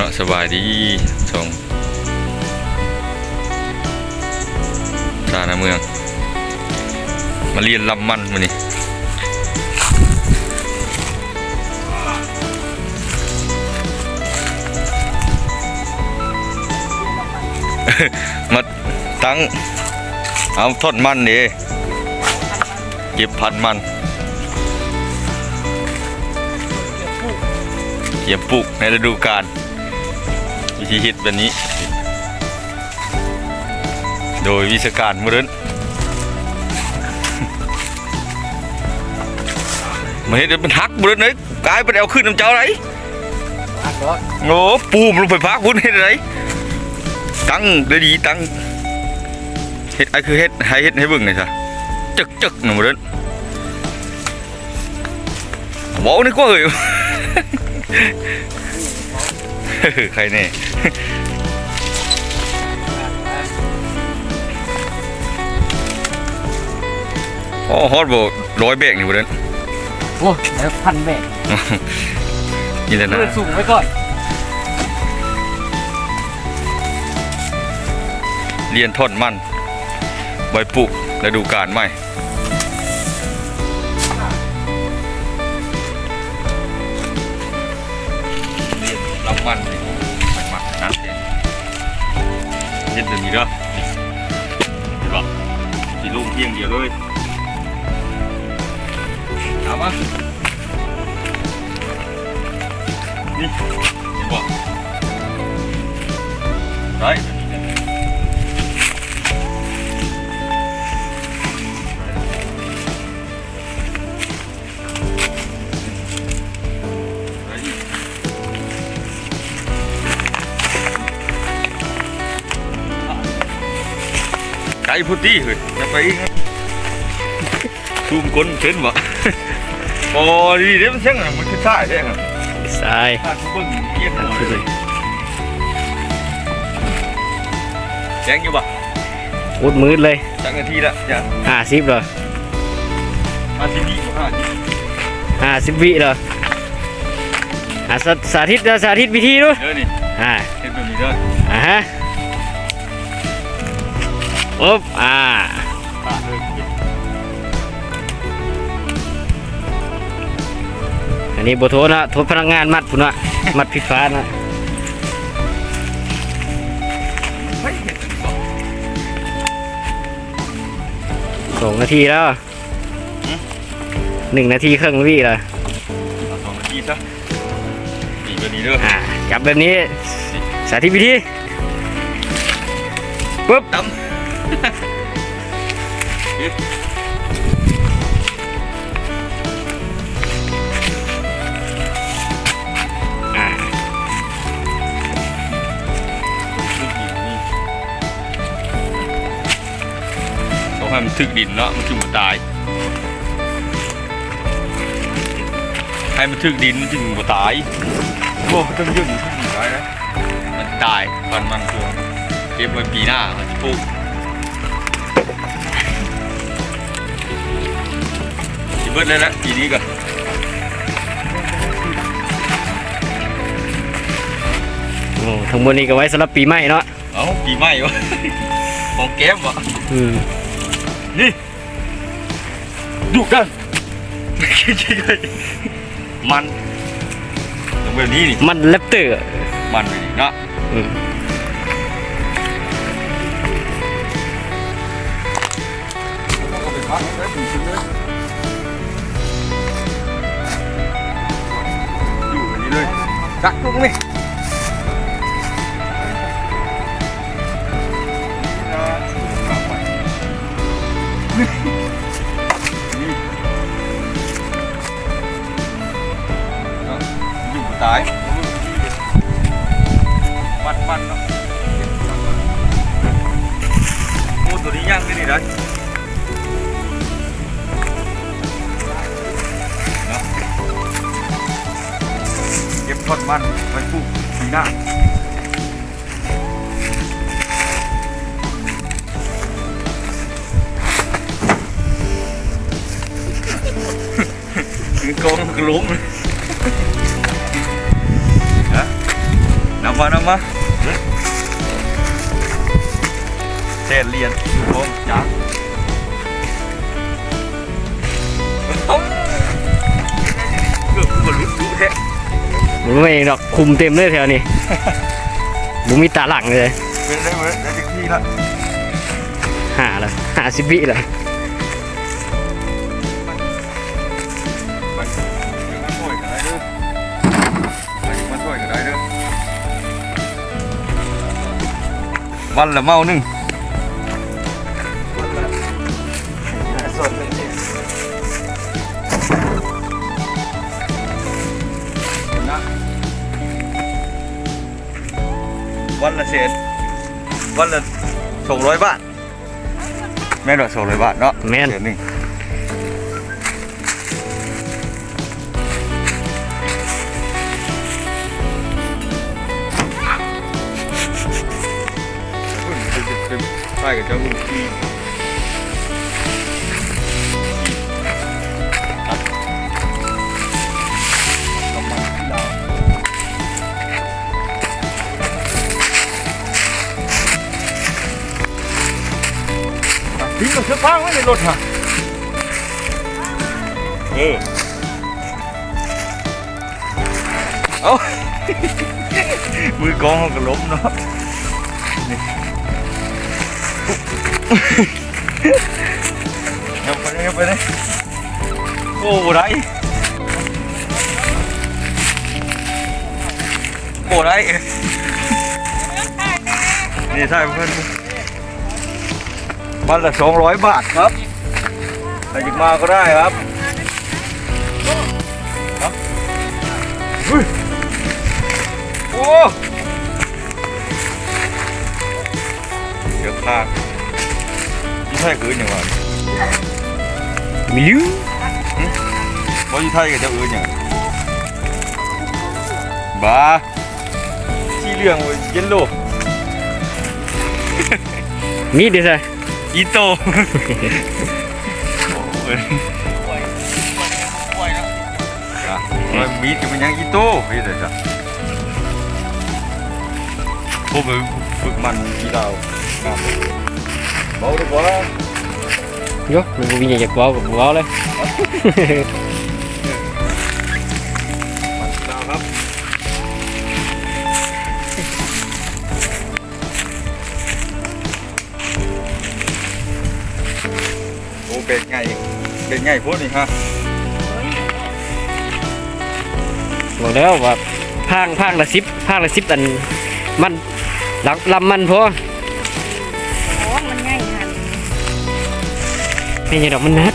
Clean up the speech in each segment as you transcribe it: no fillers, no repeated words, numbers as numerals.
นาะสบายดีสองชาในเมืองมาเรียนลำมันมานี่มาตั้งเอาทอดมันดิเก็บพันมันเก็บปลูกในฤดูกาลวิธีเฮ็ดแบบนี้โดยวิศการมื้อนั้นมาเฮ็ดเป็นฮักมื้อนั้นเลยกลายเป็นเอาขึ้นน้ำเจ้าไรโอ้ปูมลงไปพักพุ่นเฮ็ดไรตั้งได้ดีตั้งเฮ็ดไอ้คือเฮ็ดให้เบิ่งหน่อยซะจึกๆมื้อนั้นว้าวนี่กว่าเอ้ยใครแน่โอ้ฮอตบ่100แบกนี่บ่เด้นโอ้แล้วพันแบกนี่แหละนะสูงไว้ก่อนเรียนทอดมันใบปลูกฤดูกาลใหม่เรียนลำมันนี่มันมักนะเฮ็ดแบบนี้เด้อเห็นบ่สิลงเพียงเดียวเลยเอามานี่เห็นบ่ได้ไก่พุทธิเฮ้ยจะไปซูมก้นเช่นบ่โอ้ดีเดี๋ยวมันเสียงมันคือสายใช่ไหมสายถ้าทุกคนเยี่ยมเลยแจ้งอยู่บ่อุดมืดเลยจังนาทีละจ้ะ50เหรอ50 วิ50 วิเหรอสาธิตสาธิตวิธีด้วยนี่เห็นแบบนี้ด้วยฮะปุ๊บอันนี้บทโทษนะโทษพนักงานมัดพุ่นนะมัดผิดฟ้านะ2 นาทีแล้ว1 นาทีครึ่งวิแล้ว2 นาทีซะนี่แบบนี้ด้วยจับแบบนี้สาธิตวิธีปุ๊บตำให้มันทึกดินเนาะมันจึงบ่ตายให้มันทึกดินมันจึงบ่ตายโอ้ต้องยืนทึกดินไว้นะมันตายตอนมันพวงเก็บไว้ปีหน้ามันจะปลูกสิเบิดเลยนะปีนี้ก็โอ้ทั้งหมดนี้ก็ไว้สำหรับปีใหม่เนาะเอ้าปีใหม่วะของเก็บวะนี่ดูกันมันตรงแบบนี้นี่มันแรปเตอร์มันแบบนี้เนาะอยู่แบบนี้เลยกักตรงนี้อยู่ตายมันเนาะโอ้ตัวนี้ย่างได้ดีนะเก็บทอดมันไว้ปลูกปีหน้าโกงกลุ่มนะน้ำมัน มาเศษเหรียญอยู่พร้อมจ้าเกือบบรรลุดุแท้ มันไม่ดอกคุมเต็มเลยแถวนี้ บุมีตาหลังเลย เป็นได้ไหมได้ที่ละ 50 วิเลย ไปมาช่วยกันได้เด้อไปมาช่วยกันได้เด้อวันละเมาหนึ่งสดเลยนะวันละเศษวันละ200 บาทแม่นว่า200 บาทเนาะ แม่น เศษหนึ่งใช่กับเจ้าลุงที่ครับกำลังที่เราทิ้งเราเสื้อผ้าไว้ในรถฮะเอา มือกองเขาก็ล้มเนาะเอาไปเลยโอ้ไรโอ้ไรนี่ใช่เพื่อนวันละ200 บาทครับใครจะมาก็ได้ครับโอ้เดี๋ยวพลาดยี่ไทยคืออย่างไร มิว ว่ายี่ไทยกับเจ้าอื่นอย่างบ้าสีเหลืองเยลโล่ มีดิใช่ อีโตมีดจะเป็นยังอีโต้พี่เด็ดจ้ะพวกมึงฝึกมันที่เราเบาดีกว่า โยมันบุมีอย่างจะกลัวกับบัวเลย มันเราครับโอ้เป็นไงพวกนี้ฮะ บอกแล้วว่าพางละ10อันมันลำมันพอ โอ้มันง่ายหัน ไม่ใช่ดอกมันนัด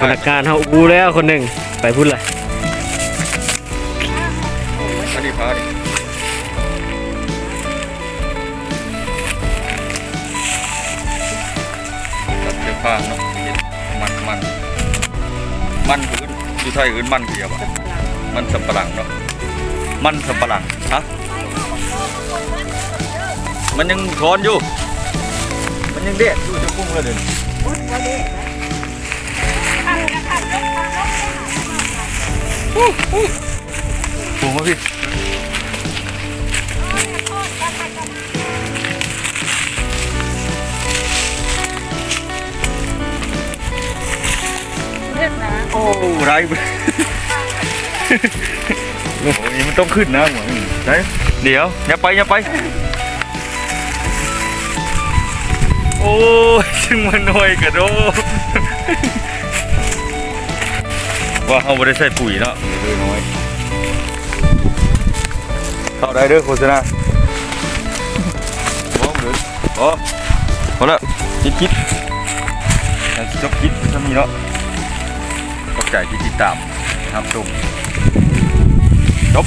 พนักงานเขาอูแล้วคนหนึ่งไปพูดเลย อันนี้พาดิตัดเสื้อผ้าเนาะมันอื่นอยู่ไทยอื่นมันเดียวอะมันสำปะหลังเนาะมันสำปะหลังฮะมันยังถอนอยู่มันยังเด็ดอยู่จะพุ่งเลยเด่น อุ้ยว่าเด็กนะขันยก พุ่งมาพี่โอ้ไรโอ้ยมันต้องขึ้นนะหมอใช่เดี๋ยวอย่าไปโอ้ยซึ่งมันน้อยกระโดดว่าเขาไม่ได้ใส่ปุ๋ยเนาะเลยน้อยเข้าได้เด้อโฆษณามองเลยพอแล้วคิดจบคิดทำนี้เนาะขอบใจที่ติดตามนะครับชมจบ